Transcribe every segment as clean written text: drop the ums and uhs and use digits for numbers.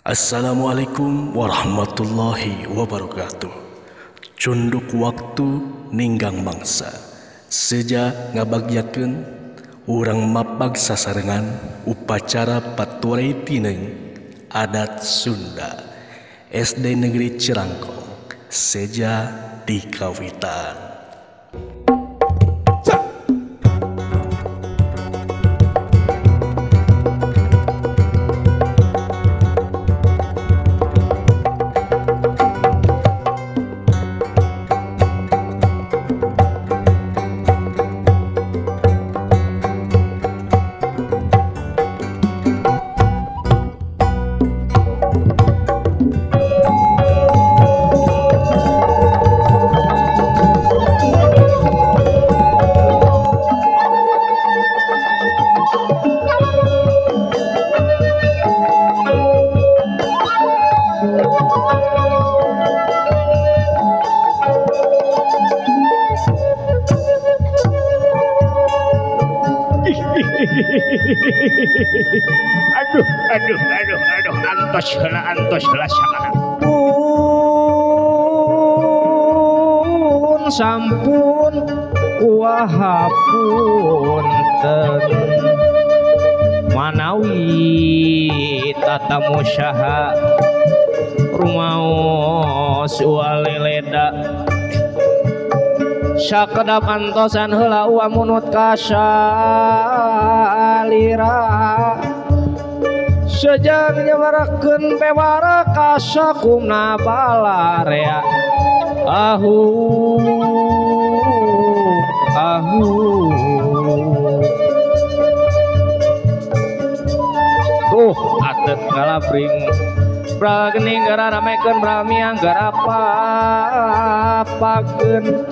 Assalamualaikum warahmatullahi wabarakatuh. Cunduk waktu ninggang mangsa. Seja ngabagyakeun urang mapag sasarengan upacara paturai tineng adat Sunda. SD Negeri Cirangkong. Seja di kawitan. Antos heula sakana. Pun sampun wahapunten manawi tata musyaha rumaos waleleda sakedap antosan heula wa munut kasalira sejang nyewarakeun pewara kasakumna balarea ahu tuh atet kalabring pragening gara ramekeun bramiang gara papakeun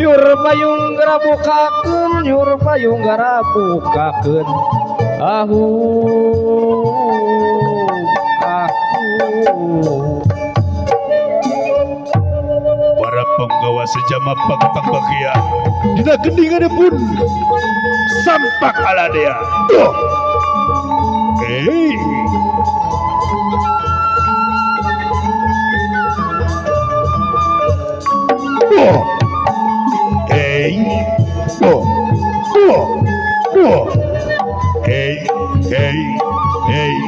yur payung gara bukakeun ahu para penggawa sejama pangbagia dina gendingan pun sampak aladea hey hey hey hey hey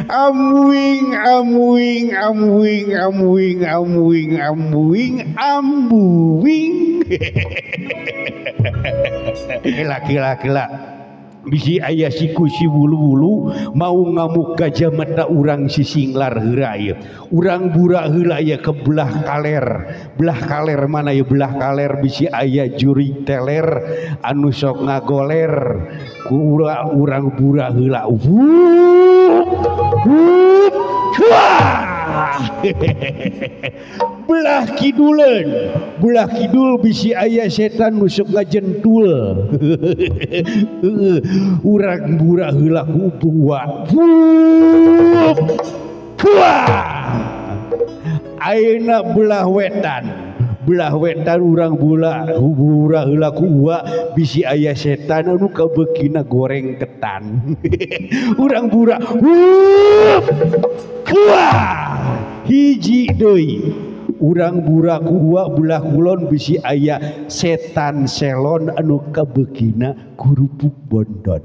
Amwing, amwing, amwing, amwing, amwing, amwing, ambuing. Gila. Bisi ayah siku si bulu-bulu mau ngamuk gajah mata urang si singlar heuraya. Urang burak heula ya ke belah kaler mana ya belah kaler bisi ayah juri teler anu sok ngagoler ku urang burak heula. Belah kidul bisi ayah setan nusuk ngajentul. Urang burak heula ku buah. Ayeuna belah wetan urang burak heula ku uwa bisi ayah setan anu kabekina goreng ketan. Urang burak hiji deui urang burak uwa belah kulon bisi ayah setan selon anu kabekina kurupuk bondon.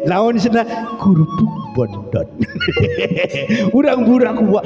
Lawan sana kurupuk bondon. Urang burak uwa